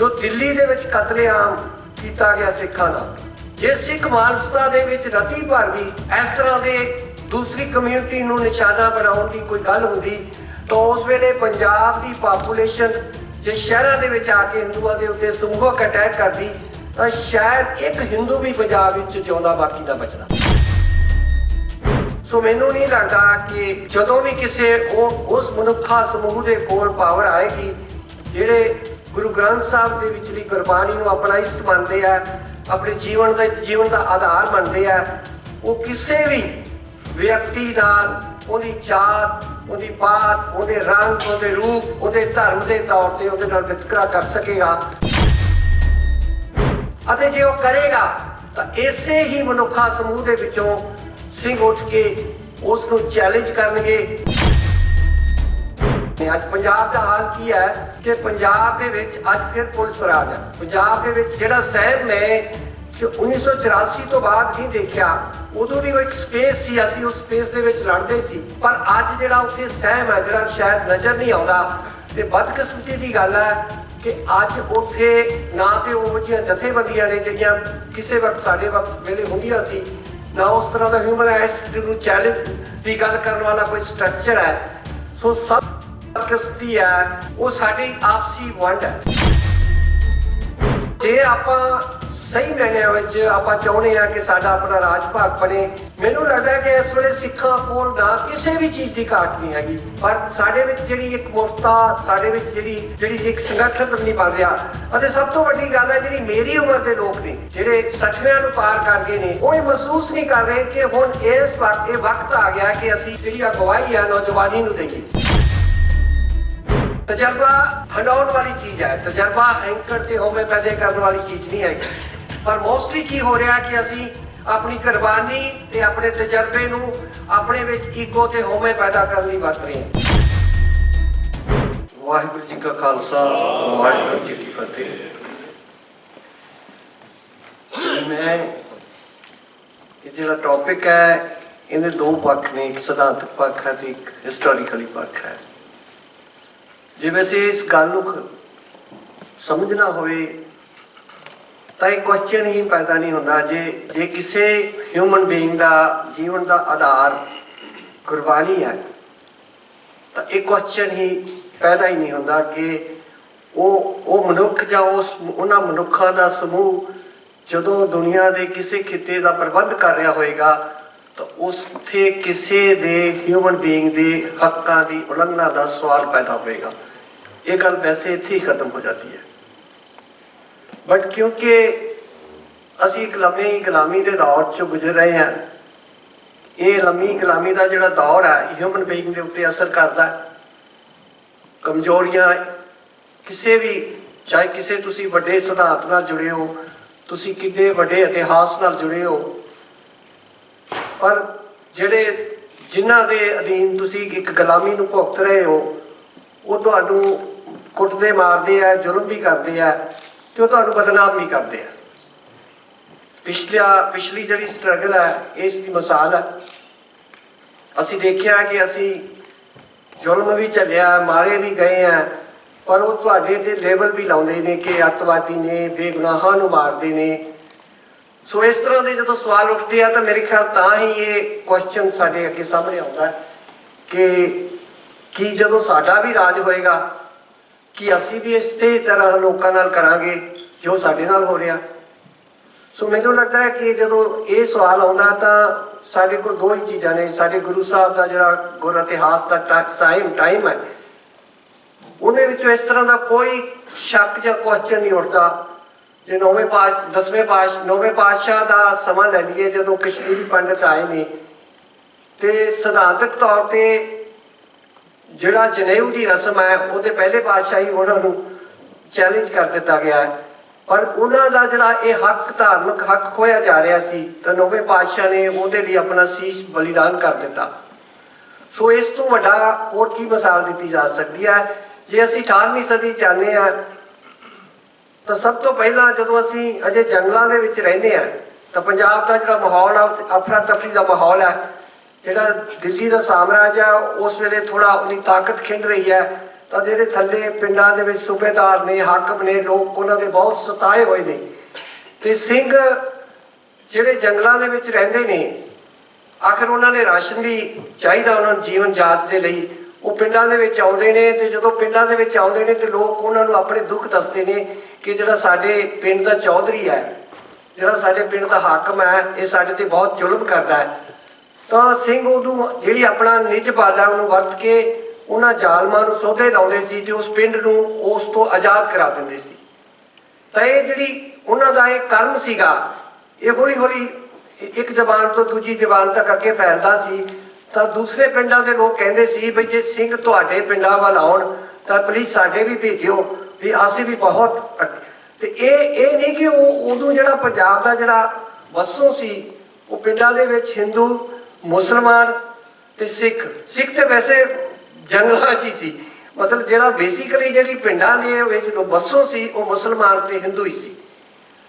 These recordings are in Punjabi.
ਜੋ ਦਿੱਲੀ ਦੇ ਵਿੱਚ ਕਤਲੇਆਮ ਕੀਤਾ ਗਿਆ ਸਿੱਖਾਂ ਦਾ, ਜੇ ਸਿੱਖ ਮਾਨਸਤਾ ਦੇ ਵਿੱਚ ਰਤੀ ਭਰ ਵੀ ਇਸ ਤਰ੍ਹਾਂ ਦੇ ਦੂਸਰੀ ਕਮਿਊਨਿਟੀ ਨੂੰ ਨਿਸ਼ਾਨਾ ਬਣਾਉਣ ਦੀ ਕੋਈ ਗੱਲ ਹੁੰਦੀ ਤਾਂ ਉਸ ਵੇਲੇ ਪੰਜਾਬ ਦੀ ਪਾਪੂਲੇਸ਼ਨ ਜੇ ਸ਼ਹਿਰਾਂ ਦੇ ਵਿੱਚ ਆ ਕੇ ਹਿੰਦੂਆਂ ਦੇ ਉੱਤੇ ਸਮੂਹਕ ਅਟੈਕ ਕਰਦੀ ਤਾਂ ਸ਼ਾਇਦ ਇੱਕ ਹਿੰਦੂ ਵੀ ਪੰਜਾਬ ਵਿੱਚ ਜਿਉਂਦਾ ਬਾਕੀ ਨਾ ਬਚਦਾ। ਸੋ ਮੈਨੂੰ ਨਹੀਂ ਲੱਗਦਾ ਕਿ ਜਦੋਂ ਵੀ ਕਿਸੇ ਉਸ ਮਨੁੱਖਾ ਸਮੂਹ ਦੇ ਕੋਲ ਪਾਵਰ ਆਏਗੀ ਜਿਹੜੇ ਗੁਰੂ ਗ੍ਰੰਥ ਸਾਹਿਬ ਦੇ ਵਿਚਲੀ ਗੁਰਬਾਣੀ ਨੂੰ ਆਪਣਾ ਇਸ਼ਟ ਮੰਨਦੇ ਆ, ਆਪਣੇ ਜੀਵਨ ਦਾ ਆਧਾਰ ਮੰਨਦੇ ਆ, ਉਹ ਕਿਸੇ ਵੀ ਵਿਅਕਤੀ ਨਾਲ ਉਹਦੀ ਜਾਤ, ਉਹਦੀ ਪਾਤ, ਉਹਦੇ ਰੰਗ, ਉਹਦੇ ਰੂਪ, ਉਹਦੇ ਧਰਮ ਦੇ ਤੌਰ ਤੇ ਉਹਦੇ ਨਾਲ ਵਿਤਕਰਾ ਕਰ ਸਕੇਗਾ। ਅਤੇ ਜੇ ਉਹ ਕਰੇਗਾ ਤਾਂ ਇਸੇ ਹੀ ਮਨੁੱਖਾ ਸਮੂਹ ਦੇ ਵਿੱਚੋਂ ਸਿੰਘ ਉੱਠ ਕੇ ਉਸ ਨੂੰ ਚੈਲੰਜ ਕਰਨਗੇ। ਅੱਜ ਪੰਜਾਬ ਦਾ ਹਾਲ ਕੀ ਹੈ ਕਿ ਪੰਜਾਬ ਦੇ ਵਿੱਚ ਅੱਜ ਫਿਰ ਪੁਲਿਸ ਰਾਜ ਹੈ। ਪੰਜਾਬ ਦੇ ਵਿੱਚ ਜਿਹੜਾ ਸਹਿਮ ਮੈਂ 1984 ਤੋਂ ਬਾਅਦ ਨਹੀਂ ਦੇਖਿਆ, ਉਦੋਂ ਵੀ ਉਹ ਇੱਕ ਸਪੇਸ ਸੀ, ਅਸੀਂ ਉਸ ਸਪੇਸ ਦੇ ਵਿੱਚ ਲੜਦੇ ਸੀ, ਪਰ ਅੱਜ ਜਿਹੜਾ ਉੱਥੇ ਸਹਿਮ ਹੈ ਜਿਹੜਾ ਸ਼ਾਇਦ ਨਜ਼ਰ ਨਹੀਂ ਆਉਂਦਾ। ਤੇ ਬਦਕਿਸਮਤੀ ਦੀ ਗੱਲ ਹੈ ਕਿ ਅੱਜ ਉੱਥੇ ਨਾ ਤੇ ਉਹ ਜਿਹੀਆਂ ਜਥੇਬੰਦੀਆਂ ਨੇ ਜਿਹੜੀਆਂ ਕਿਸੇ ਵਕਤ ਸਾਡੇ ਵਕਤ ਵੇਲੇ ਹੁੰਦੀਆਂ ਸੀ, ਨਾ ਉਸ ਤਰ੍ਹਾਂ ਦਾ ਹਿਊਮਨ ਰਾਈਟਸ ਨੂੰ ਚੈਲੰਜ ਦੀ ਗੱਲ ਕਰਨ ਵਾਲਾ ਕੋਈ ਸਟਰਕਚਰ ਹੈ। ਸੋ ਸਭ ਬਦਕਿਸਮਤੀ ਹੈ ਉਹ ਸਾਡੀ ਆਪਸੀ ਵੰਡ ਹੈ। ਜੇ ਆਪਾਂ ਸਹੀ ਮਾਇਨਿਆਂ ਵਿੱਚ ਆਪਾਂ ਚਾਹੁੰਦੇ ਆ ਕਿ ਸਾਡਾ ਆਪਣਾ ਰਾਜ ਭਾਗ ਬਣੇ, ਮੈਨੂੰ ਲੱਗਦਾ ਕਿ ਇਸ ਵੇਲੇ ਸਿੱਖਾਂ ਕੋਲ ਨਾ ਕਿਸੇ ਵੀ ਚੀਜ਼ ਦੀ ਘਾਟ ਨਹੀਂ ਹੈਗੀ, ਪਰ ਸਾਡੇ ਵਿੱਚ ਜਿਹੜੀ ਇੱਕ ਮੁਫਤਾ, ਸਾਡੇ ਵਿੱਚ ਜਿਹੜੀ ਇੱਕ ਸੰਗਠਨ ਨਹੀਂ ਬਣ ਰਿਹਾ। ਅਤੇ ਸਭ ਤੋਂ ਵੱਡੀ ਗੱਲ ਹੈ ਜਿਹੜੀ ਮੇਰੀ ਉਮਰ ਦੇ ਲੋਕ ਨੇ ਜਿਹੜੇ 60ਵਿਆਂ ਨੂੰ ਪਾਰ ਕਰ ਗਏ ਨੇ, ਉਹ ਇਹ ਮਹਿਸੂਸ ਨਹੀਂ ਕਰ ਰਹੇ ਕਿ ਹੁਣ ਇਸ ਵਕਤ ਆ ਗਿਆ ਕਿ ਅਸੀਂ ਜਿਹੜੀ ਅਗਵਾਈ ਆ ਨੌਜਵਾਨੀ ਨੂੰ ਦੇਈਏ। ਤਜਰਬਾ ਹੰਡਾਉਣ ਵਾਲੀ ਚੀਜ਼ ਹੈ, ਤਜਰਬਾ ਐਂਕਰ ਤੇ ਹੋਵੇ ਪੈਦਾ ਕਰਨ ਵਾਲੀ ਚੀਜ਼ ਨਹੀਂ ਹੈਗੀ। ਪਰ ਮੋਸਟਲੀ ਕੀ ਹੋ ਰਿਹਾ ਕਿ ਅਸੀਂ ਆਪਣੀ ਕੁਰਬਾਨੀ ਤੇ ਆਪਣੇ ਤਜਰਬੇ ਨੂੰ ਆਪਣੇ ਵਿੱਚ ਈਗੋ ਤੇ ਹੋਵੇ ਪੈਦਾ ਕਰਨ ਲਈ ਵਰਤ ਰਹੇ ਹਾਂ। ਵਾਹਿਗੁਰੂ ਜੀ ਕਾ ਖਾਲਸਾ, ਵਾਹਿਗੁਰੂ ਜੀ ਕੀ ਫਤਿਹ। ਮੈਂ ਇਹ ਜਿਹੜਾ ਟੌਪਿਕ ਹੈ ਇਹਦੇ ਦੋ ਪੱਖ ਨੇ, ਇੱਕ ਸਿਧਾਂਤਕ ਪੱਖ ਹੈ ਤੇ ਇੱਕ ਹਿਸਟੋਰੀਕਲੀ ਪੱਖ ਹੈ। ਜੇ ਵੈਸੇ ਇਸ ਗੱਲ ਨੂੰ ਸਮਝਣਾ ਹੋਵੇ ਤਾਂ ਇਹ ਕੁਐਸਚਨ ਹੀ ਪੈਦਾ ਨਹੀਂ ਹੁੰਦਾ। ਜੇ ਕਿਸੇ ਹਿਊਮਨ ਬੀਇੰਗ ਦਾ ਜੀਵਨ ਦਾ ਆਧਾਰ ਕੁਰਬਾਨੀ ਹੈ ਤਾਂ ਇਹ ਕੁਐਸਚਨ ਹੀ ਪੈਦਾ ਹੀ ਨਹੀਂ ਹੁੰਦਾ ਕਿ ਉਹ ਮਨੁੱਖ ਜਾਂ ਉਹਨਾਂ ਮਨੁੱਖਾਂ ਦਾ ਸਮੂਹ ਜਦੋਂ ਦੁਨੀਆ ਦੇ ਕਿਸੇ ਖਿੱਤੇ ਦਾ ਪ੍ਰਬੰਧ ਕਰ ਰਿਹਾ ਹੋਏਗਾ ਤਾਂ ਉੱਥੇ ਕਿਸੇ ਦੇ ਹਿਊਮਨ ਬੀਇੰਗ ਦੇ ਹੱਕਾਂ ਦੀ ਉਲੰਘਣਾ ਦਾ ਸਵਾਲ ਪੈਦਾ ਹੋਵੇਗਾ। ਇਹ ਗੱਲ ਵੈਸੇ ਇੱਥੇ ਹੀ ਖਤਮ ਹੋ ਜਾਂਦੀ ਹੈ। ਬਟ ਕਿਉਂਕਿ ਅਸੀਂ ਇੱਕ ਲੰਮੀ ਗੁਲਾਮੀ ਦੇ ਦੌਰ 'ਚੋਂ ਗੁਜ਼ਰ ਰਹੇ ਹਾਂ, ਇਹ ਲੰਮੀ ਗੁਲਾਮੀ ਦਾ ਜਿਹੜਾ ਦੌਰ ਹੈ ਹਿਊਮਨ ਬੀਇੰਗ ਦੇ ਉੱਤੇ ਅਸਰ ਕਰਦਾ। ਕਮਜ਼ੋਰੀਆਂ ਕਿਸੇ ਵੀ, ਚਾਹੇ ਕਿਸੇ ਤੁਸੀਂ ਵੱਡੇ ਸਿਧਾਂਤ ਨਾਲ ਜੁੜੇ ਹੋ, ਤੁਸੀਂ ਕਿੰਨੇ ਵੱਡੇ ਇਤਿਹਾਸ ਨਾਲ ਜੁੜੇ ਹੋ, ਪਰ ਜਿਨ੍ਹਾਂ ਦੇ ਅਧੀਨ ਤੁਸੀਂ ਇੱਕ ਗੁਲਾਮੀ ਨੂੰ ਭੁਗਤ ਰਹੇ ਹੋ ਉਹ ਤੁਹਾਨੂੰ ਕੁੱਟਦੇ ਮਾਰਦੇ ਆ, ਜ਼ੁਲਮ ਵੀ ਕਰਦੇ ਆ ਤੇ ਉਹ ਤੁਹਾਨੂੰ ਬਦਨਾਮ ਵੀ ਕਰਦੇ ਆ। ਪਿਛਲੀ ਜਿਹੜੀ ਸਟਰਗਲ ਹੈ ਇਸ ਦੀ ਮਿਸਾਲ ਹੈ। ਅਸੀਂ ਦੇਖਿਆ ਕਿ ਅਸੀਂ ਜ਼ੁਲਮ ਵੀ ਝੱਲਿਆ, ਮਾਰੇ ਵੀ ਗਏ ਆ, ਪਰ ਉਹ ਤੁਹਾਡੇ ਤੇ ਲੇਬਲ ਵੀ ਲਾਉਂਦੇ ਨੇ ਕਿ ਅੱਤਵਾਦੀ ਨੇ, ਬੇਗੁਨਾਹਾਂ ਨੂੰ ਮਾਰਦੇ ਨੇ। ਸੋ ਇਸ ਤਰ੍ਹਾਂ ਦੇ ਜਦੋਂ ਸਵਾਲ ਉੱਠਦੇ ਆ ਤਾਂ ਮੇਰੇ ਖਿਆਲ ਤਾਂ ਹੀ ਇਹ ਕੁਐਸਚਨ ਸਾਡੇ ਅੱਗੇ ਸਾਹਮਣੇ ਆਉਂਦਾ ਕਿ ਜਦੋਂ ਸਾਡਾ ਵੀ ਰਾਜ ਹੋਏਗਾ ਕਿ ਅਸੀਂ ਵੀ ਇਸੇ ਤਰ੍ਹਾਂ ਲੋਕਾਂ ਨਾਲ ਕਰਾਂਗੇ ਜੋ ਸਾਡੇ ਨਾਲ ਹੋ ਰਿਹਾ। ਸੋ ਮੈਨੂੰ ਲੱਗਦਾ ਹੈ ਕਿ ਜਦੋਂ ਇਹ ਸਵਾਲ ਆਉਂਦਾ ਤਾਂ ਸਾਡੇ ਕੋਲ ਦੋ ਹੀ ਚੀਜ਼ਾਂ ਨੇ। ਸਾਡੇ ਗੁਰੂ ਸਾਹਿਬ ਦਾ ਜਿਹੜਾ ਗੁਰ ਇਤਿਹਾਸ ਦਾ ਟਾਈਮ ਹੈ ਉਹਦੇ ਵਿੱਚੋਂ ਇਸ ਤਰ੍ਹਾਂ ਦਾ ਕੋਈ ਸ਼ੱਕ ਜਾਂ ਕੁਐਸਚਨ ਨਹੀਂ ਉੱਠਦਾ। ਜੇ ਨੌਵੇਂ ਪਾਤਸ਼ਾਹ ਦਾ ਸਮਾਂ ਲੈ ਲਈਏ, ਜਦੋਂ ਕਸ਼ਮੀਰੀ ਪੰਡਿਤ ਆਏ ਨੇ ਤੇ ਸਿਧਾਂਤਕ ਤੌਰ ਤੇ ਜਿਹੜਾ ਜਨੇਊ ਦੀ ਰਸਮ ਹੈ ਉਹਦੇ ਪਹਿਲੇ ਪਾਤਸ਼ਾਹ ਹੀ ਉਹਨਾਂ ਨੂੰ ਚੈਲੰਜ ਕਰ ਦਿੱਤਾ ਗਿਆ, ਪਰ ਉਹਨਾਂ ਦਾ ਜਿਹੜਾ ਇਹ ਹੱਕ, ਧਾਰਮਿਕ ਹੱਕ ਖੋਇਆ ਜਾ ਰਿਹਾ ਸੀ ਤਾਂ ਨੌਵੇਂ ਪਾਤਸ਼ਾਹ ਨੇ ਉਹਦੇ ਲਈ ਆਪਣਾ ਸੀਸ ਬਲੀਦਾਨ ਕਰ ਦਿੱਤਾ। ਸੋ ਇਸ ਤੋਂ ਵੱਡਾ ਹੋਰ ਕੀ ਮਿਸਾਲ ਦਿੱਤੀ ਜਾ ਸਕਦੀ ਹੈ। ਜੇ ਅਸੀਂ 18ਵੀਂ ਸਦੀ ਚਾਹੁੰਦੇ ਹਾਂ ਤਾਂ ਸਭ ਤੋਂ ਪਹਿਲਾਂ ਜਦੋਂ ਅਸੀਂ ਅਜੇ ਜੰਗਲਾਂ ਦੇ ਵਿੱਚ ਰਹਿੰਦੇ ਹਾਂ ਤਾਂ ਪੰਜਾਬ ਦਾ ਜਿਹੜਾ ਮਾਹੌਲ ਆ, ਅਫਰਾ ਤਫਰੀ ਦਾ ਮਾਹੌਲ ਹੈ। ਜਿਹੜਾ ਦਿੱਲੀ ਦਾ ਸਾਮਰਾਜ ਹੈ ਉਸ ਵੇਲੇ ਥੋੜਾ ਉਹਦੀ ਤਾਕਤ ਖਿੰਡ ਰਹੀ ਹੈ ਤਾਂ ਜਿਹੜੇ ਥੱਲੇ ਪਿੰਡਾਂ ਦੇ ਵਿੱਚ ਸੂਬੇਦਾਰ ਨੇ, ਹਾਕਮ ਨੇ, ਲੋਕ ਉਹਨਾਂ ਦੇ ਬਹੁਤ ਸਤਾਏ ਹੋਏ ਨੇ। ਤੇ ਸਿੰਘ ਜਿਹੜੇ ਜੰਗਲਾਂ ਦੇ ਵਿੱਚ ਰਹਿੰਦੇ ਨੇ, ਆਖਰ ਉਹਨਾਂ ਨੇ ਰਾਸ਼ਨ ਵੀ ਚਾਹੀਦਾ ਉਹਨਾਂ ਨੂੰ ਜੀਵਨ ਜਾਚ ਦੇ ਲਈ, ਉਹ ਪਿੰਡਾਂ ਦੇ ਵਿੱਚ ਆਉਂਦੇ ਨੇ। ਤੇ ਜਦੋਂ ਪਿੰਡਾਂ ਦੇ ਵਿੱਚ ਆਉਂਦੇ ਨੇ ਤੇ ਲੋਕ ਉਹਨਾਂ ਨੂੰ ਆਪਣੇ ਦੁੱਖ ਦੱਸਦੇ ਨੇ ਕਿ ਜਿਹੜਾ ਸਾਡੇ ਪਿੰਡ ਦਾ ਚੌਧਰੀ ਹੈ, ਜਿਹੜਾ ਸਾਡੇ ਪਿੰਡ ਦਾ ਹਾਕਮ ਹੈ, ਇਹ ਸਾਡੇ ਤੇ ਬਹੁਤ ਜ਼ੁਲਮ ਕਰਦਾ ਹੈ। ਤਾਂ ਸਿੰਘ ਉਦੋਂ ਜਿਹੜੀ ਆਪਣਾ ਨਿੱਜ ਬਾਲਾ ਉਹਨੂੰ ਵਰਤ ਕੇ ਉਹਨਾਂ ਜ਼ਾਲਮਾਂ ਨੂੰ ਸੋਧੇ ਲਾਉਂਦੇ ਸੀ ਤੇ ਉਸ ਪਿੰਡ ਨੂੰ ਉਸ ਤੋਂ ਆਜ਼ਾਦ ਕਰਾ ਦਿੰਦੇ ਸੀ। ਤਾਂ ਇਹ ਜਿਹੜੀ ਉਹਨਾਂ ਦਾ ਇਹ ਕਰਮ ਸੀਗਾ, ਇਹ ਹੌਲੀ ਹੌਲੀ ਇੱਕ ਜ਼ਬਾਨ ਤੋਂ ਦੂਜੀ ਜ਼ਬਾਨ ਤੱਕ ਅੱਗੇ ਫੈਲਦਾ ਸੀ। ਤਾਂ ਦੂਸਰੇ ਪਿੰਡਾਂ ਦੇ ਲੋਕ ਕਹਿੰਦੇ ਸੀ ਵੀ ਜੇ ਸਿੰਘ ਤੁਹਾਡੇ ਪਿੰਡਾਂ ਵੱਲ ਆਉਣ ਤਾਂ ਪਲੀਜ਼ ਸਾਡੇ ਵੀ ਭੇਜਿਓ, ਵੀ ਅਸੀਂ ਵੀ ਬਹੁਤ। ਤੇ ਇਹ ਨਹੀਂ ਕਿ ਉਹ ਉਦੋਂ ਜਿਹੜਾ ਪੰਜਾਬ ਦਾ ਜਿਹੜਾ ਵਸੋਂ ਸੀ, ਉਹ ਪਿੰਡਾਂ ਦੇ ਵਿੱਚ ਹਿੰਦੂ, ਮੁਸਲਮਾਨ ਤੇ ਸਿੱਖ ਤੇ ਵੈਸੇ ਜੰਗਲਾਂ 'ਚ ਹੀ ਸੀ। ਮਤਲਬ ਜਿਹੜਾ ਬੇਸਿਕਲੀ ਜਿਹੜੀ ਪਿੰਡਾਂ ਦੇ ਵਿੱਚ ਵਸੋਂ ਸੀ ਉਹ ਮੁਸਲਮਾਨ ਤੇ ਹਿੰਦੂ ਹੀ ਸੀ।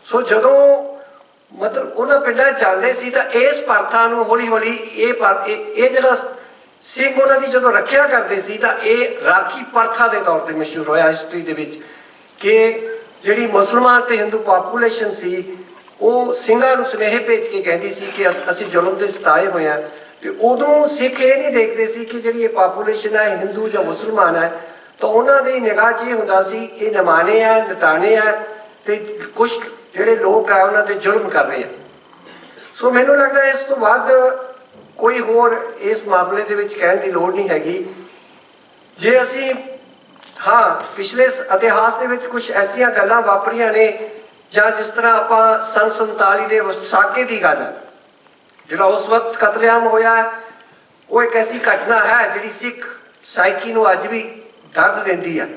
ਸੋ ਜਦੋਂ ਮਤਲਬ ਉਹਨਾਂ ਪਿੰਡਾਂ ਜਾਂਦੇ ਸੀ ਤਾਂ ਇਸ ਪ੍ਰਥਾ ਨੂੰ ਹੌਲੀ ਹੌਲੀ ਇਹ ਜਿਹੜਾ ਸਿੰਘ ਉਹਨਾਂ ਦੀ ਜਦੋਂ ਰੱਖਿਆ ਕਰਦੇ ਸੀ ਤਾਂ ਇਹ ਰਾਖੀ ਪ੍ਰਥਾ ਦੇ ਤੌਰ ਤੇ ਮਸ਼ਹੂਰ ਹੋਇਆ ਹਿਸਟਰੀ ਦੇ ਵਿੱਚ, ਕਿ ਜਿਹੜੀ ਮੁਸਲਮਾਨ ਤੇ ਹਿੰਦੂ ਪਾਪੂਲੇਸ਼ਨ ਸੀ ਉਹ ਸਿੰਘਾਂ ਨੂੰ ਸੁਨੇਹੇ ਭੇਜ ਕੇ ਕਹਿੰਦੀ ਸੀ ਕਿ ਅਸੀਂ ਜ਼ੁਲਮ ਦੇ ਸਤਾਏ ਹੋਏ ਹਾਂ। ਤੇ ਉਦੋਂ ਸਿੱਖ ਇਹ ਨਹੀਂ ਦੇਖਦੇ ਸੀ ਕਿ ਜਿਹੜੀ ਇਹ ਪਾਪੂਲੇਸ਼ਨ ਹੈ ਹਿੰਦੂ ਜਾਂ ਮੁਸਲਮਾਨ ਹੈ, ਤਾਂ ਉਹਨਾਂ ਦੀ ਨਿਗਾਹ 'ਚ ਇਹ ਹੁੰਦਾ ਸੀ ਇਹ ਨਮਾਣੇ ਆ, ਨਤਾਣੇ ਆ ਤੇ ਕੁਛ ਜਿਹੜੇ ਲੋਕ ਆ ਉਹਨਾਂ ਤੇ ਜ਼ੁਲਮ ਕਰ ਰਹੇ ਆ। ਸੋ ਮੈਨੂੰ ਲੱਗਦਾ ਇਸ ਤੋਂ ਬਾਅਦ ਕੋਈ ਹੋਰ ਇਸ ਮਾਮਲੇ ਦੇ ਵਿੱਚ ਕਹਿਣ ਦੀ ਲੋੜ ਨਹੀਂ ਹੈਗੀ। ਜੇ ਅਸੀਂ ਪਿਛਲੇ ਇਤਿਹਾਸ ਦੇ ਵਿੱਚ ਕੁਝ ਐਸੀਆਂ ਗੱਲਾਂ ਵਾਪਰੀਆਂ ਨੇ, ਜਾਂ ਜਿਸ ਤਰ੍ਹਾਂ ਆਪਾਂ ਸੰਨ 47 ਦੇ ਵਿਸਾਖੀ ਦੀ ਗੱਲ, ਜਿਹੜਾ ਉਸ ਵਕਤ ਕਤਲੇਆਮ ਹੋਇਆ, ਉਹ ਇੱਕ ਐਸੀ ਘਟਨਾ ਹੈ ਜਿਹੜੀ ਸਿੱਖ ਸਾਈਕੀ ਨੂੰ ਅੱਜ ਵੀ ਦਰਦ ਦਿੰਦੀ ਹੈ।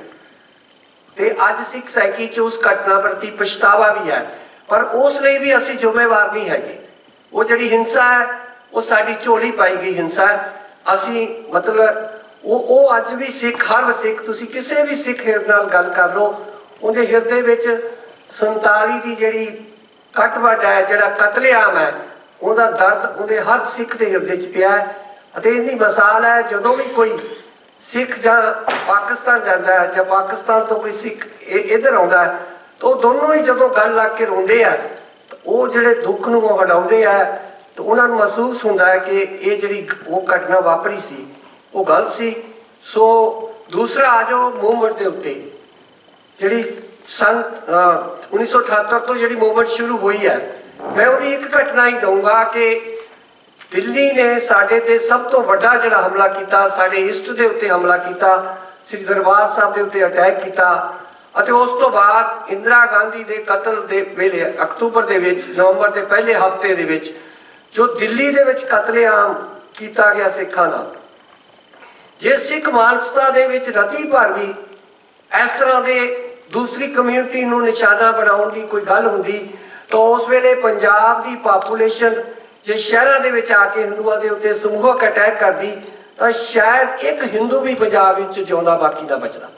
ਤੇ ਅੱਜ ਸਿੱਖ ਸਾਈਕੀ 'ਚ ਉਸ ਘਟਨਾ ਪ੍ਰਤੀ ਪਛਤਾਵਾ ਵੀ ਹੈ, ਪਰ ਉਸ ਲਈ ਵੀ ਅਸੀਂ ਜ਼ਿੰਮੇਵਾਰ ਨਹੀਂ ਹੈਗੇ। ਉਹ ਜਿਹੜੀ ਹਿੰਸਾ ਹੈ ਉਹ ਸਾਡੀ ਝੋਲੀ ਪਾਈ ਗਈ ਹਿੰਸਾ ਹੈ। ਅਸੀਂ ਮਤਲਬ ਉਹ ਅੱਜ ਵੀ ਸਿੱਖ, ਹਰ ਸਿੱਖ, ਤੁਸੀਂ ਕਿਸੇ ਵੀ ਸਿੱਖ ਨਾਲ ਗੱਲ ਕਰ ਲਓ, ਉਹਦੇ ਹਿਰਦੇ ਵਿੱਚ 47 ਦੀ ਜਿਹੜੀ ਕੱਟਵੱਡ ਹੈ, ਜਿਹੜਾ ਕਤਲੇਆਮ ਹੈ, ਉਹਦਾ ਦਰਦ ਉਹਦੇ ਹਰ ਸਿੱਖ ਦੇ ਹਿਰਦੇ 'ਚ ਪਿਆ ਹੈ। ਅਤੇ ਇਹਦੀ ਮਿਸਾਲ ਹੈ ਜਦੋਂ ਵੀ ਕੋਈ ਸਿੱਖ ਜਾਂ ਪਾਕਿਸਤਾਨ ਜਾਂਦਾ ਹੈ ਜਾਂ ਪਾਕਿਸਤਾਨ ਤੋਂ ਕੋਈ ਸਿੱਖ ਇੱਧਰ ਆਉਂਦਾ ਹੈ, ਤਾਂ ਉਹ ਦੋਨੋਂ ਹੀ ਜਦੋਂ ਗੱਲ ਲੱਗ ਕੇ ਰੋਂਦੇ ਆ, ਉਹ ਜਿਹੜੇ ਦੁੱਖ ਨੂੰ ਉਹ ਹਟਾਉਂਦੇ ਆ, ਤਾਂ ਉਹਨਾਂ ਨੂੰ ਮਹਿਸੂਸ ਹੁੰਦਾ ਹੈ ਕਿ ਇਹ ਜਿਹੜੀ ਉਹ ਘਟਨਾ ਵਾਪਰੀ ਸੀ ਉਹ ਗਲਤ ਸੀ। ਸੋ ਦੂਸਰਾ ਆ ਜਾਓ ਮੂਵਮੈਂਟ ਦੇ ਉੱਤੇ, ਜਿਹੜੀ ਸੰਨ 1978 ਤੋਂ ਜਿਹੜੀ ਮੂਵਮੈਂਟ ਸ਼ੁਰੂ ਹੋਈ ਹੈ, ਮੈਂ ਉਹਦੀ ਇੱਕ ਘਟਨਾ ਹੀ ਦਊਂਗਾ ਕਿ ਦਿੱਲੀ ਨੇ ਸਾਡੇ ਤੇ ਸਭ ਤੋਂ ਵੱਡਾ ਜਿਹੜਾ ਹਮਲਾ ਕੀਤਾ, ਸਾਡੇ ਈਸਟ ਦੇ ਉੱਤੇ ਹਮਲਾ ਕੀਤਾ, ਸ੍ਰੀ ਦਰਬਾਰ ਸਾਹਿਬ ਦੇ ਉੱਤੇ ਅਟੈਕ ਕੀਤਾ। ਅਤੇ ਉਸ ਤੋਂ ਬਾਅਦ ਇੰਦਰਾ ਗਾਂਧੀ ਦੇ ਕਤਲ ਦੇ ਵੇਲੇ ਅਕਤੂਬਰ ਦੇ ਵਿੱਚ, ਨਵੰਬਰ ਦੇ ਪਹਿਲੇ ਹਫ਼ਤੇ ਦੇ ਵਿੱਚ ਜੋ ਦਿੱਲੀ ਦੇ ਵਿੱਚ ਕਤਲੇਆਮ ਕੀਤਾ ਗਿਆ ਸਿੱਖਾਂ ਦਾ, ਜੇ ਸਿੱਖ ਮਾਨਸਿਕਤਾ ਦੇ ਵਿੱਚ ਰਤੀ ਭਰ ਵੀ ਇਸ ਤਰ੍ਹਾਂ ਦੇ ਦੂਸਰੀ ਕਮਿਊਨਿਟੀ ਨੂੰ ਨਿਸ਼ਾਨਾ ਬਣਾਉਣ ਦੀ ਕੋਈ ਗੱਲ ਹੁੰਦੀ, ਤਾਂ ਉਸ ਵੇਲੇ ਪੰਜਾਬ ਦੀ ਪਾਪੂਲੇਸ਼ਨ ਜੇ ਸ਼ਹਿਰਾਂ ਦੇ ਵਿੱਚ ਆ ਕੇ ਹਿੰਦੂਆਂ ਦੇ ਉੱਤੇ ਸਮੂਹਕ ਅਟੈਕ ਕਰਦੀ, ਤਾਂ ਸ਼ਾਇਦ ਇੱਕ ਹਿੰਦੂ ਵੀ ਪੰਜਾਬ ਵਿੱਚ ਜਿਉਂਦਾ ਬਾਕੀ ਨਾ ਬਚਦਾ।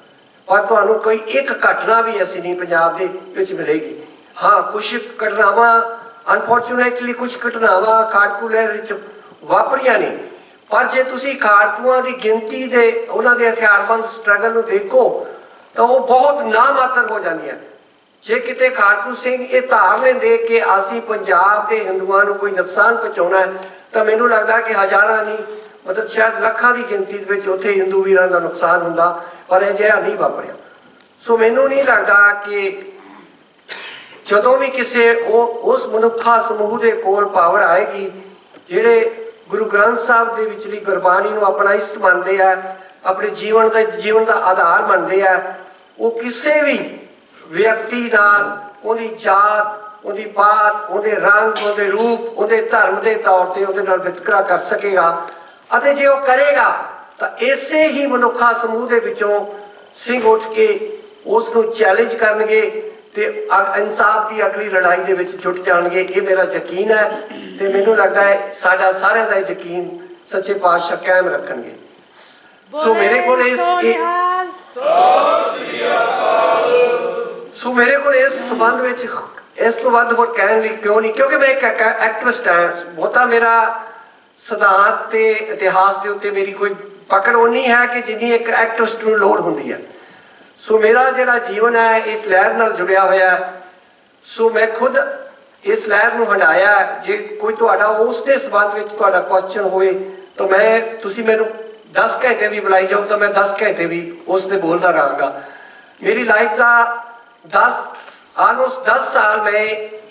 ਪਰ ਤੁਹਾਨੂੰ ਕੋਈ ਇੱਕ ਘਟਨਾ ਵੀ ਐਸੀ ਨਹੀਂ ਪੰਜਾਬ ਦੇ ਵਿੱਚ ਮਿਲੇਗੀ। ਕੁਝ ਘਟਨਾਵਾਂ ਅਨਫੋਰਚੂਨੇਟਲੀ ਕੁਝ ਘਟਨਾਵਾਂ ਖਾੜਕੂ ਲਹਿਰ ਵਿੱਚ ਵਾਪਰੀਆਂ ਨੇ, ਪਰ ਜੇ ਤੁਸੀਂ ਖਾੜਕੂਆਂ ਦੀ ਗਿਣਤੀ ਦੇ ਉਹਨਾਂ ਦੇ ਹਥਿਆਰਬੰਦ ਸਟਰਗਲ ਨੂੰ ਦੇਖੋ ਤਾਂ ਉਹ ਬਹੁਤ ਨਾਮਾਤਰ ਹੋ ਜਾਂਦੀਆਂ। ਜੇ ਕਿਤੇ ਖਾੜਕੂ ਸਿੰਘ ਇਹ ਧਾਰ ਲੈਂਦੇ ਕਿ ਅਸੀਂ ਪੰਜਾਬ ਦੇ ਹਿੰਦੂਆਂ ਨੂੰ ਕੋਈ ਨੁਕਸਾਨ ਪਹੁੰਚਾਉਣਾ ਹੈ, ਤਾਂ ਮੈਨੂੰ ਲੱਗਦਾ ਕਿ ਹਜ਼ਾਰਾਂ ਨਹੀਂ, ਮਤਲਬ ਸ਼ਾਇਦ ਲੱਖਾਂ ਦੀ ਗਿਣਤੀ ਦੇ ਵਿੱਚ ਉੱਥੇ ਹਿੰਦੂ ਵੀਰਾਂ ਦਾ ਨੁਕਸਾਨ ਹੁੰਦਾ, ਪਰ ਇਹ ਜਿਹਾ ਨਹੀਂ ਵਾਪਰਿਆ। ਸੋ ਮੈਨੂੰ ਨਹੀਂ ਲੱਗਦਾ ਕਿ ਜਦੋਂ ਵੀ ਕਿਸੇ ਉਸ ਮਨੁੱਖਾ ਸਮੂਹ ਦੇ ਕੋਲ ਪਾਵਰ ਆਏਗੀ ਜਿਹੜੇ ਗੁਰੂ ਗ੍ਰੰਥ ਸਾਹਿਬ ਦੇ ਵਿਚਲੀ ਗੁਰਬਾਣੀ ਨੂੰ ਆਪਣਾ ਇਸ਼ਟ ਮੰਨਦੇ ਆ, ਆਪਣੇ ਜੀਵਨ ਦਾ ਆਧਾਰ ਮੰਨਦੇ ਆ, ਉਹ ਕਿਸੇ ਵੀ ਵਿਅਕਤੀ ਨਾਲ ਉਹਦੀ ਜਾਤ, ਉਹਦੀ ਪਾਤ, ਉਹਦੇ ਰੰਗ, ਉਹਦੇ ਰੂਪ, ਉਹਦੇ ਧਰਮ ਦੇ ਤੌਰ ਤੇ ਉਹਦੇ ਨਾਲ ਵਿਤਕਰਾ ਕਰ ਸਕੇਗਾ। ਅਤੇ ਜੇ ਉਹ ਕਰੇਗਾ ਤਾਂ ਇਸੇ ਹੀ ਮਨੁੱਖਾ ਸਮੂਹ ਦੇ ਵਿੱਚੋਂ ਸਿੰਘ ਉੱਠ ਕੇ ਉਸ ਨੂੰ ਚੈਲੰਜ ਕਰਨਗੇ ਤੇ ਇਨਸਾਫ ਦੀ ਅਗਲੀ ਲੜਾਈ ਦੇ ਵਿੱਚ ਜੁਟ ਜਾਣਗੇ। ਇਹ ਮੇਰਾ ਯਕੀਨ ਹੈ ਤੇ ਮੈਨੂੰ ਲੱਗਦਾ ਹੈ ਸਾਡਾ ਸਾਰਿਆਂ ਦਾ ਯਕੀਨ ਸੱਚੇ ਪਾਤਸ਼ਾਹ ਕਾਇਮ ਰੱਖਣਗੇ। ਸੋ ਮੇਰੇ ਕੋਲ ਇਸ ਸੰਬੰਧ ਵਿੱਚ ਇਸ ਤੋਂ ਵੱਧ ਹੋਰ ਕਹਿਣ ਲਈ ਕਿਉਂ ਨਹੀਂ, ਕਿਉਂਕਿ ਮੈਂ ਇੱਕ ਐਕਟਿਵਿਸਟ ਹਾਂ। ਬਹੁਤਾ ਮੇਰਾ ਸਿਧਾਂਤ ਤੇ ਇਤਿਹਾਸ ਦੇ ਉੱਤੇ ਮੇਰੀ ਕੋਈ ਪਕੜ ਉਨੀ ਹੈ ਕਿ ਜਿੰਨੀ ਇੱਕ ਐਕਟਿਵਿਸਟ ਨੂੰ ਲੋੜ ਹੁੰਦੀ ਹੈ। ਸੋ ਮੇਰਾ ਜਿਹੜਾ ਜੀਵਨ ਹੈ ਇਸ ਲਹਿਰ ਨਾਲ ਜੁੜਿਆ ਹੋਇਆ ਹੈ। ਸੋ ਮੈਂ ਖੁਦ ਇਸ ਲਹਿਰ ਨੂੰ ਹੰਢਾਇਆ। ਜੇ ਕੋਈ ਤੁਹਾਡਾ ਉਸ ਦੇ ਸੰਬੰਧ ਵਿੱਚ ਤੁਹਾਡਾ ਕੁਐਸਚਨ ਹੋਵੇ ਤਾਂ ਤੁਸੀਂ ਮੈਨੂੰ 10 ਘੰਟੇ ਵੀ ਬੁਲਾਈ ਜਾਓ ਤਾਂ ਮੈਂ 10 ਘੰਟੇ ਵੀ ਉਸ ਤੇ ਬੋਲਦਾ ਰਹਾਂਗਾ। ਮੇਰੀ ਲਾਈਫ ਦਾ ਆਲਮੋਸਟ 10 ਸਾਲ ਮੈਂ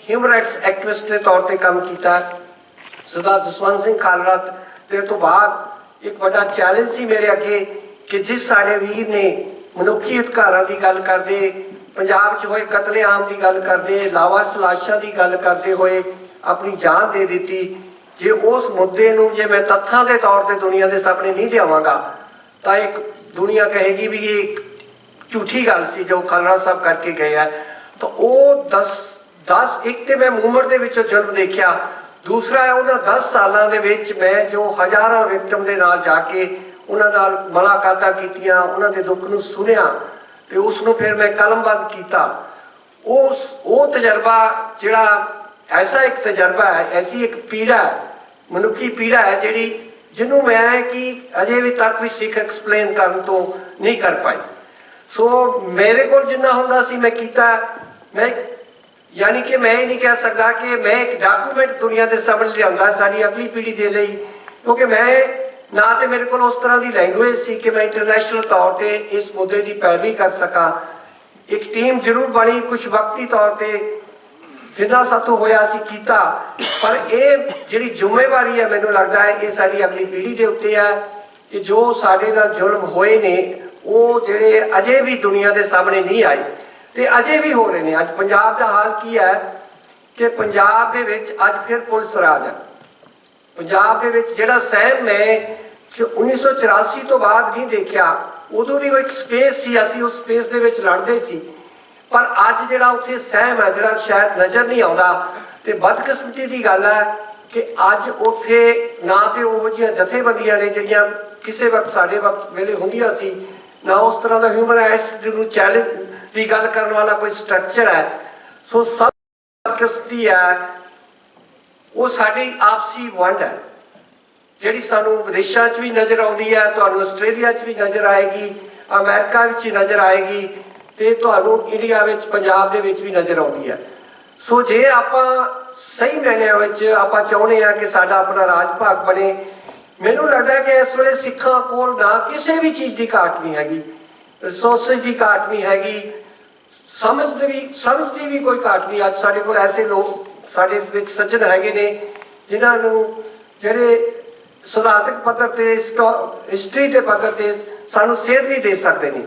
ਹਿਊਮਨ ਰਾਈਟਸ ਐਕਟਿਵਿਸਟ ਦੇ ਤੌਰ ਤੇ ਕੰਮ ਕੀਤਾ। ਸਰਦਾਰ ਜਸਵੰਤ ਸਿੰਘ ਖਾਲੜਾ ਦੇ ਤੋਂ ਬਾਅਦ ਇੱਕ ਵੱਡਾ ਚੈਲੰਜ ਸੀ ਮੇਰੇ ਅੱਗੇ ਕਿ ਜਿਸ ਸਾਡੇ ਵੀਰ ਨੇ ਮਨੁੱਖੀ ਅਧਿਕਾਰਾਂ ਦੀ ਗੱਲ ਕਰਦੇ, ਪੰਜਾਬ 'ਚ ਹੋਏ ਕਤਲੇਆਮ ਦੀ ਗੱਲ ਕਰਦੇ, ਲਾਵਾਰਿਸ ਲਾਸ਼ਾਂ ਦੀ ਗੱਲ ਕਰਦੇ ਹੋਏ ਆਪਣੀ ਜਾਨ ਦੇ ਦਿੱਤੀ। ਜੇ ਉਸ ਮੁੱਦੇ ਨੂੰ ਜੇ ਮੈਂ ਤੱਥਾਂ ਦੇ ਤੌਰ ਤੇ ਦੁਨੀਆ ਦੇ ਸਾਹਮਣੇ ਨਹੀਂ ਲਿਆਵਾਂਗਾ ਤਾਂ ਇੱਕ ਦੁਨੀਆ ਕਹੇਗੀ ਵੀ ਇਹ ਝੂਠੀ ਗੱਲ ਸੀ ਜੋ ਖਾਲੜਾ ਸਾਹਿਬ ਕਰਕੇ ਗਏ ਆ। ਤਾਂ ਉਹ 10 ਇੱਕ ਤੇ ਮੈਂ ਮੂਵਮੈਂਟ ਦੇ ਵਿੱਚੋਂ ਜਨਮ ਦੇਖਿਆ। ਦੂਸਰਾ ਹੈ ਉਹਨਾਂ 10 ਸਾਲਾਂ ਦੇ ਵਿੱਚ ਮੈਂ ਜੋ ਹਜ਼ਾਰਾਂ ਵਿਕਟਮ ਦੇ ਨਾਲ ਜਾ ਕੇ ਉਹਨਾਂ ਨਾਲ ਮੁਲਾਕਾਤਾਂ ਕੀਤੀਆਂ, ਉਹਨਾਂ ਦੇ ਦੁੱਖ ਨੂੰ ਸੁਣਿਆ ਤੇ ਉਸ ਨੂੰ ਫਿਰ ਮੈਂ ਕਲਮਬੰਦ ਕੀਤਾ। ਉਹ ਤਜਰਬਾ ਜਿਹੜਾ ਐਸਾ ਇੱਕ ਤਜਰਬਾ ਹੈ, ਐਸੀ ਇੱਕ ਪੀੜਾ ਹੈ, ਮਨੁੱਖੀ ਪੀੜਾ ਹੈ ਜਿਹਨੂੰ ਮੈਂ ਕਿ ਅਜੇ ਵੀ ਤੱਕ ਵੀ ਸਿੱਖ ਐਕਸਪਲੇਨ ਕਰਨ ਤੋਂ ਨਹੀਂ ਕਰ ਪਾਈ। ਸੋ ਮੇਰੇ ਕੋਲ ਜਿੰਨਾ ਹੁੰਦਾ ਸੀ ਮੈਂ ਕੀਤਾ। ਮੈਂ ਯਾਨੀ ਕਿ ਮੈਂ ਇਹ ਨਹੀਂ ਕਹਿ ਸਕਦਾ ਕਿ ਮੈਂ ਇੱਕ ਡਾਕੂਮੈਂਟ ਦੁਨੀਆ ਦੇ ਸਾਹਮਣੇ ਲਿਆਉਂਦਾ ਸਾਡੀ ਅਗਲੀ ਪੀੜ੍ਹੀ ਦੇ ਲਈ, ਕਿਉਂਕਿ ਮੈਂ ਨਾ ਤੇ ਮੇਰੇ ਕੋਲ ਉਸ ਤਰ੍ਹਾਂ ਦੀ ਲੈਂਗੁਏਜ ਸੀ ਕਿ ਮੈਂ ਇੰਟਰਨੈਸ਼ਨਲ ਤੌਰ ਤੇ ਇਸ ਮੁੱਦੇ ਦੀ ਪੈਰਵੀ ਕਰ ਸਕਾਂ। ਇੱਕ ਟੀਮ ਜ਼ਰੂਰ ਬਣੀ ਕੁਝ ਵਕਤੀ ਤੌਰ ਤੇ, ਜਿੰਨਾ ਸਾਥੋਂ ਹੋਇਆ ਅਸੀਂ ਕੀਤਾ, ਪਰ ਇਹ ਜਿਹੜੀ ਜ਼ਿੰਮੇਵਾਰੀ ਹੈ ਮੈਨੂੰ ਲੱਗਦਾ ਹੈ ਇਹ ਸਾਡੀ ਅਗਲੀ ਪੀੜ੍ਹੀ ਦੇ ਉੱਤੇ ਹੈ ਕਿ ਜੋ ਸਾਡੇ ਨਾਲ ਜ਼ੁਲਮ ਹੋਏ ਨੇ ਉਹ ਜਿਹੜੇ ਅਜੇ ਵੀ ਦੁਨੀਆ ਦੇ ਸਾਹਮਣੇ ਨਹੀਂ ਆਏ ਤੇ ਅਜੇ ਵੀ ਹੋ ਰਹੇ ਨੇ। ਅੱਜ ਪੰਜਾਬ ਦਾ ਹਾਲ ਕੀ ਹੈ ਕਿ ਪੰਜਾਬ ਦੇ ਵਿੱਚ ਅੱਜ ਫਿਰ ਪੁਲਿਸ ਰਾਜ ਹੈ। ਪੰਜਾਬ ਦੇ ਵਿੱਚ ਜਿਹੜਾ ਸਹਿਮ ਮੈਂ 1984 ਤੋਂ ਬਾਅਦ ਨਹੀਂ ਦੇਖਿਆ। ਉਦੋਂ ਵੀ ਉਹ ਇੱਕ ਸਪੇਸ ਸੀ, ਅਸੀਂ ਉਸ ਸਪੇਸ ਦੇ ਵਿੱਚ ਲੜਦੇ ਸੀ, ਪਰ ਅੱਜ ਜਿਹੜਾ ਉੱਥੇ ਸਹਿਮ ਹੈ ਜਿਹੜਾ ਸ਼ਾਇਦ ਨਜ਼ਰ ਨਹੀਂ ਆਉਂਦਾ। ਤੇ ਬਦਕਿਸਮਤੀ ਦੀ ਗੱਲ ਹੈ ਕਿ ਅੱਜ ਉੱਥੇ ਨਾ ਤੇ ਉਹੋ ਜਿਹੀਆਂ ਜਥੇਬੰਦੀਆਂ ਨੇ ਜਿਹੜੀਆਂ ਕਿਸੇ ਵਕਤ ਸਾਡੇ ਵਕਤ ਵੇਲੇ ਹੁੰਦੀਆਂ ਸੀ, ਨਾ ਉਸ ਤਰ੍ਹਾਂ ਦਾ ਹਿਊਮਨ ਰਾਈਟਸ ਨੂੰ ਚੈਲੰਜ ਦੀ ਗੱਲ ਕਰਨ ਵਾਲਾ ਕੋਈ ਸਟਰਕਚਰ ਹੈ। ਸੋ ਸਭ ਬਦਕਿਸਮਤੀ ਹੈ ਉਹ ਸਾਡੀ ਆਪਸੀ ਵੰਡ ਹੈ ਜਿਹੜੀ ਸਾਨੂੰ ਵਿਦੇਸ਼ਾਂ 'ਚ ਵੀ ਨਜ਼ਰ ਆਉਂਦੀ ਹੈ, ਤੁਹਾਨੂੰ ਆਸਟ੍ਰੇਲੀਆ 'ਚ ਵੀ ਨਜ਼ਰ ਆਏਗੀ, ਅਮਰੀਕਾ ਵਿੱਚ ਵੀ ਨਜ਼ਰ ਆਏਗੀ ਤੇ ਤੁਹਾਨੂੰ ਇੰਡੀਆ ਵਿੱਚ ਪੰਜਾਬ ਦੇ ਵਿੱਚ ਵੀ ਨਜ਼ਰ ਆਉਂਦੀ ਹੈ। ਸੋ ਜੇ ਆਪਾਂ ਸਹੀ ਮਾਇਨਿਆਂ ਵਿੱਚ ਆਪਾਂ ਚਾਹੁੰਦੇ ਹਾਂ ਕਿ ਸਾਡਾ ਆਪਣਾ ਰਾਜ ਭਾਗ ਬਣੇ, ਮੈਨੂੰ ਲੱਗਦਾ ਕਿ ਇਸ ਵੇਲੇ ਸਿੱਖਾਂ ਕੋਲ ਨਾ ਕਿਸੇ ਵੀ ਚੀਜ਼ ਦੀ ਘਾਟ ਨਹੀਂ ਹੈਗੀ, ਰਿਸੋਰਸਿਸ ਦੀ ਘਾਟ ਨਹੀਂ ਹੈਗੀ, ਸਮਝ ਦੀ ਵੀ ਕੋਈ ਘਾਟ ਨਹੀਂ। ਅੱਜ ਸਾਡੇ ਕੋਲ ਐਸੇ ਲੋਕ ਸਾਡੇ ਵਿੱਚ ਸੱਜਣ ਹੈਗੇ ਨੇ ਜਿਨ੍ਹਾਂ ਨੂੰ ਜਿਹੜੇ ਸਿਧਾਂਤਕ ਪੱਧਰ ਤੇ ਹਿਸਟਰੀ ਦੇ ਪੱਧਰ ਤੇ ਸਾਨੂੰ ਸੇਧ ਵੀ ਦੇ ਸਕਦੇ ਨੇ,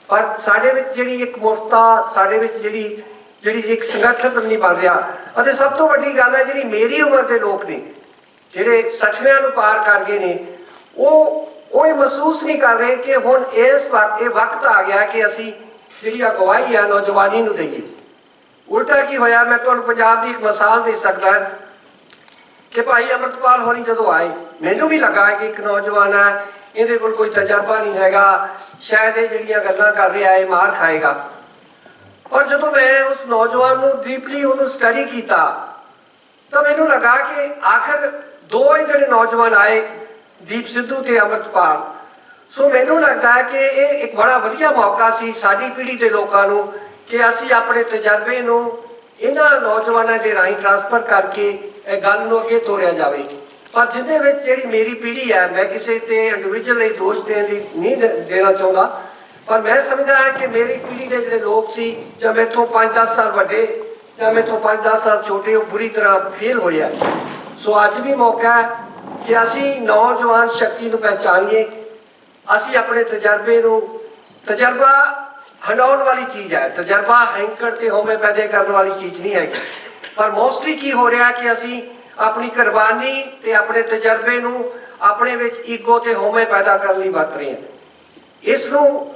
ਪਰ ਸਾਡੇ ਵਿੱਚ ਜਿਹੜੀ ਇੱਕ ਮੁਰਤਾ, ਸਾਡੇ ਵਿੱਚ ਜਿਹੜੀ ਇੱਕ ਸੰਗਠਨ ਨਹੀਂ ਬਣ ਰਿਹਾ। ਅਤੇ ਸਭ ਤੋਂ ਵੱਡੀ ਗੱਲ ਹੈ ਜਿਹੜੀ ਮੇਰੀ ਉਮਰ ਦੇ ਲੋਕ ਨੇ ਜਿਹੜੇ 60ਵਿਆਂ ਨੂੰ ਪਾਰ ਕਰ ਗਏ ਨੇ, ਉਹ ਇਹ ਮਹਿਸੂਸ ਨਹੀਂ ਕਰ ਰਹੇ ਕਿ ਹੁਣ ਇਹ ਵਕਤ ਆ ਗਿਆ ਕਿ ਅਸੀਂ ਜਿਹੜੀ ਅਗਵਾਈ ਆ ਨੌਜਵਾਨੀ ਨੂੰ ਦਈਏ। ਉਲਟਾ ਕੀ ਹੋਇਆ, ਮੈਂ ਤੁਹਾਨੂੰ ਪੰਜਾਬ ਦੀ ਇੱਕ ਮਿਸਾਲ ਦੇ ਸਕਦਾ ਕਿ ਭਾਈ ਅੰਮ੍ਰਿਤਪਾਲ ਹੋਣੀ ਜਦੋਂ ਆਏ ਮੈਨੂੰ ਵੀ ਲੱਗਾ ਕਿ ਇੱਕ ਨੌਜਵਾਨ ਹੈ, ਇਹਦੇ ਕੋਲ ਕੋਈ ਤਜਰਬਾ ਨਹੀਂ ਹੈਗਾ, ਸ਼ਾਇਦ ਇਹ ਜਿਹੜੀਆਂ ਗੱਲਾਂ ਕਰ ਰਿਹਾ ਇਹ ਮਾਰ ਖਾਏਗਾ। ਪਰ ਜਦੋਂ ਮੈਂ ਉਸ ਨੌਜਵਾਨ ਨੂੰ ਡੀਪਲੀ ਉਹਨੂੰ ਸਟੱਡੀ ਕੀਤਾ ਤਾਂ ਮੈਨੂੰ ਲੱਗਾ ਕਿ ਆਖਰ ਦੋ ਹੀ ਜਿਹੜੇ ਨੌਜਵਾਨ ਆਏ, ਦੀਪ ਸਿੱਧੂ ਤੇ ਅੰਮ੍ਰਿਤਪਾਲ। ਸੋ ਮੈਨੂੰ ਲੱਗਦਾ ਹੈ ਕਿ ਇਹ ਇੱਕ ਬੜਾ ਵਧੀਆ ਮੌਕਾ ਸੀ ਸਾਡੀ ਪੀੜ੍ਹੀ ਦੇ ਲੋਕਾਂ ਨੂੰ ਕਿ ਅਸੀਂ ਆਪਣੇ ਤਜਰਬੇ ਨੂੰ ਇਹਨਾਂ ਨੌਜਵਾਨਾਂ ਦੇ ਰਾਹੀਂ ਟ੍ਰਾਂਸਫਰ ਕਰਕੇ ਇਹ ਗੱਲ ਨੂੰ ਅੱਗੇ ਤੋਰਿਆ ਜਾਵੇ। ਪਰ ਜਿਹਦੇ ਵਿੱਚ ਜਿਹੜੀ ਮੇਰੀ ਪੀੜ੍ਹੀ ਹੈ, ਮੈਂ ਕਿਸੇ ਤੇ ਇੰਡੀਵਿਜੂਅਲ ਲਈ ਦੋਸ਼ ਦੇਣ ਲਈ ਨਹੀਂ ਦੇਣਾ ਚਾਹੁੰਦਾ, ਪਰ ਮੈਂ ਸਮਝਦਾ ਹਾਂ ਕਿ ਮੇਰੀ ਪੀੜ੍ਹੀ ਦੇ ਜਿਹੜੇ ਲੋਕ ਸੀ ਜਾਂ ਮੈਥੋਂ 5-10 ਸਾਲ ਵੱਡੇ ਜਾਂ ਮੈਥੋਂ 5-10 ਸਾਲ ਛੋਟੇ, ਉਹ ਬੁਰੀ ਤਰ੍ਹਾਂ ਫੇਲ ਹੋਏ ਆ। ਸੋ ਅੱਜ ਵੀ ਮੌਕਾ ਹੈ ਕਿ ਅਸੀਂ ਨੌਜਵਾਨ ਸ਼ਕਤੀ ਨੂੰ ਪਹਿਚਾਨੀਏ, ਅਸੀਂ ਆਪਣੇ ਤਜਰਬੇ ਨੂੰ, ਤਜਰਬਾ ਹੰਡਾਉਣ ਵਾਲੀ ਚੀਜ਼ ਹੈ, ਤਜਰਬਾ ਹੈਂਕੜ ਤੇ ਹਉਮੈ ਪੈਦਾ ਕਰਨ ਵਾਲੀ ਚੀਜ਼ ਨਹੀਂ ਹੈਗੀ। ਪਰ ਮੋਸਟਲੀ ਕੀ ਹੋ ਰਿਹਾ ਕਿ ਅਸੀਂ ਆਪਣੀ ਕੁਰਬਾਨੀ ਤੇ ਆਪਣੇ ਤਜਰਬੇ ਨੂੰ ਆਪਣੇ ਵਿੱਚ ਈਗੋ ਤੇ ਹਉਮੈ ਪੈਦਾ ਕਰਨ ਲਈ ਵਰਤ ਰਹੇ ਹਾਂ। ਇਸ ਨੂੰ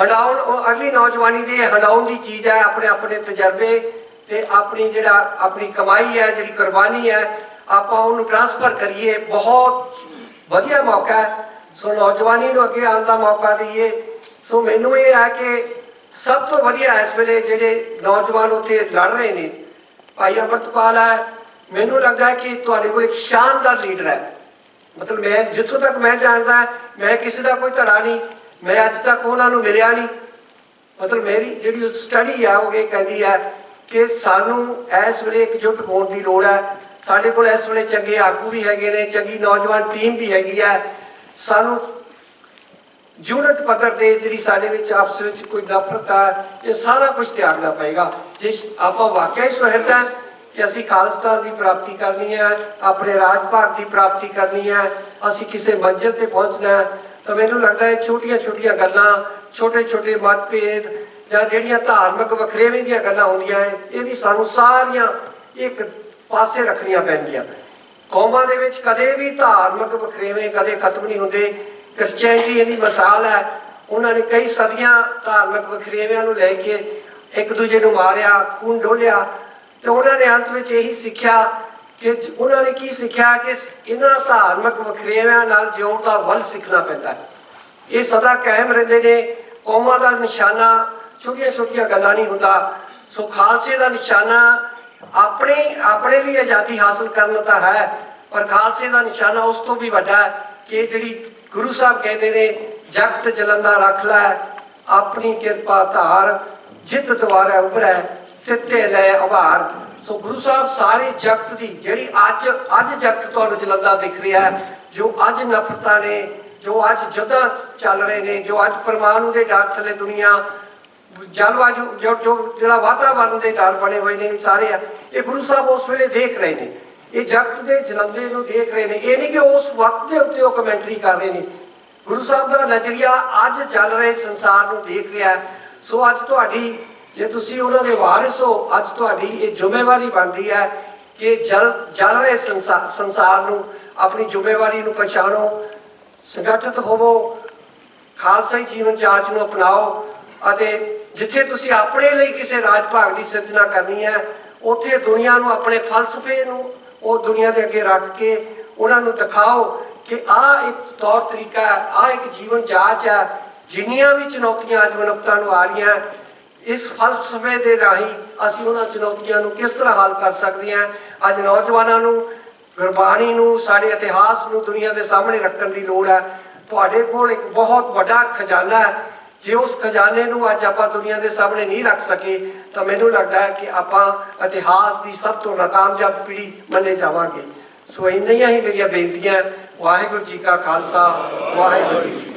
ਹੰਡਾਉਣ, ਅਗਲੀ ਨੌਜਵਾਨੀ ਦੀ ਹੰਡਾਉਣ ਦੀ ਚੀਜ਼ ਹੈ। ਆਪਣੇ ਤਜਰਬੇ ਤੇ ਆਪਣੀ ਕਮਾਈ ਹੈ, ਜਿਹੜੀ ਕੁਰਬਾਨੀ ਹੈ, ਆਪਾਂ ਉਹਨੂੰ ਟ੍ਰਾਂਸਫਰ ਕਰੀਏ। ਬਹੁਤ ਵਧੀਆ ਮੌਕਾ ਹੈ। ਸੋ ਨੌਜਵਾਨੀ ਨੂੰ ਅੱਗੇ ਆਉਣ ਦਾ ਮੌਕਾ ਦਈਏ। ਸੋ ਮੈਨੂੰ ਇਹ ਹੈ ਕਿ ਸਭ ਤੋਂ ਵਧੀਆ ਇਸ ਵੇਲੇ ਜਿਹੜੇ ਨੌਜਵਾਨ ਉੱਥੇ ਲੜ ਰਹੇ ਨੇ, ਭਾਈ ਅੰਮ੍ਰਿਤਪਾਲ ਹੈ, ਮੈਨੂੰ ਲੱਗਦਾ ਕਿ ਤੁਹਾਡੇ ਕੋਲ ਇੱਕ ਸ਼ਾਨਦਾਰ ਲੀਡਰ ਹੈ। ਮਤਲਬ ਮੈਂ ਜਿੱਥੋਂ ਤੱਕ ਮੈਂ ਜਾਣਦਾ, मैं किसी का कोई धड़ा नहीं, मैं अज तक उन्होंने मिलिया नहीं। मतलब मेरी जी स्टडी है वो ये कहती है कि सानू इस वेले एकजुट होने की लोड़ है। साढ़े को इस वेले चंगे आगू भी हैगे ने, चंगी नौजवान टीम भी हैगी है। सानू यूनिट पद्धर से जी साढ़े आपस में कोई नफरत है, ये सारा कुछ त्यागना पएगा। जिस आप वाकई सुहिरद है कि असी खालिस्तान की प्राप्ति करनी है, अपने राज भाग की प्राप्ति करनी है, असी किसी मंजिल पर पहुँचना है, तो मैनू लगता है छोटिया छोटिया गल्लां, छोटे छोटे मतभेद या जिहड़ियां धार्मिक वखरेवें दीयां गल्लां होंदियां है, ये भी सानू सारियां एक पासे रखनियां पैंदियां। कौमां दे विच कदे भी धार्मिक वखरेवें कदे खत्म नहीं होंदे। क्रिश्चियनिटी इहदी मिसाल है, उन्होंने कई सदियां धार्मिक वखरेविਆਂ ਨੂੰ ਲੈ के एक दूजे ਨੂੰ मारिया, खून डोलिया, तो उन्होंने अंत में यही सीखा कि उन्होंने की सीखा कि इन्हां धार्मिक वखरेविਆਂ नाल जिउण दा वल सीखना पैंदा है। ये सदा कायम रहिंदे ने। कौमां दा निशाना छोटिया छोटिया गल्लां नहीं हुंदा। सो खालसे दा निशाना अपने अपने लिए आज़ादी हासिल करना तो है, पर खालसे दा निशाना उस तो भी वड्डा है कि जिहड़ी गुरु साहब कहते ने जगत जलंदा रख लै अपनी किरपा धार, जित द्वारा उभरै तिते लै उभार। सो गुरु साहब सारे जगत की जिहड़ी अज जगत तुहानूं जलंदा दिख रहा है, जो अज नफरतां ने, जो अज युद्धां चल रहे ने, जो अज परमाणु के डर थले दुनिया जलवायु जो जो जिहड़ा वातावरण के डर बने हुए ने सारे, ये गुरु साहब उस वेले देख रहे हैं। ये जगत के जलंदे नूं देख रहे हैं। ये नहीं कि उस वक्त के उत्ते वो कमेंटरी कर रहे हैं। गुरु साहब का नज़रिया अज चल रहे संसार नूं देख रहा है। सो अज तुहाडी जे तुसीं उन्हां दे वारिस हो, अज तुहाडी ये जिम्मेवारी बनती है कि जल रहे संसार नूं अपनी जिम्मेवारी नूं पछाणो, संगठित होवो, खालसाई जीवन जाच नूं अपनाओ, अते जिथे तुसीं अपने लिए किसी राज भाग की सिरजना करनी है, उत्थे दुनिया नूं अपने फलसफे नूं वो दुनिया के अगे रख के उन्होंने दिखाओ कि आ एक तौर तरीका है, आ एक जीवन जाच है। जिन्नियां भी चुनौतियां अज मनुखता नूं आ रही हैं, इस फलसफे के राही असीं उन्हां चुनौतियां नूं किस तरह हल कर सकते हैं। अज नौजवानों नूं गुरबाणी नूं, साडे इतिहास नूं दुनिया के सामने रखने की लोड़ है। तुहाडे कोल एक बहुत बड़ा खजाना है। जे उस खजाने नूं अज आपां दुनिया के सामने नहीं रख सके तो मैनू लगता है कि आपां इतिहास की सब तो नाकामयाब पीढ़ी मने जावांगे। सो इन्नियां ही मेरियां बेनतियां। वाहिगुरू जी का खालसा, वाहिगुरू जी।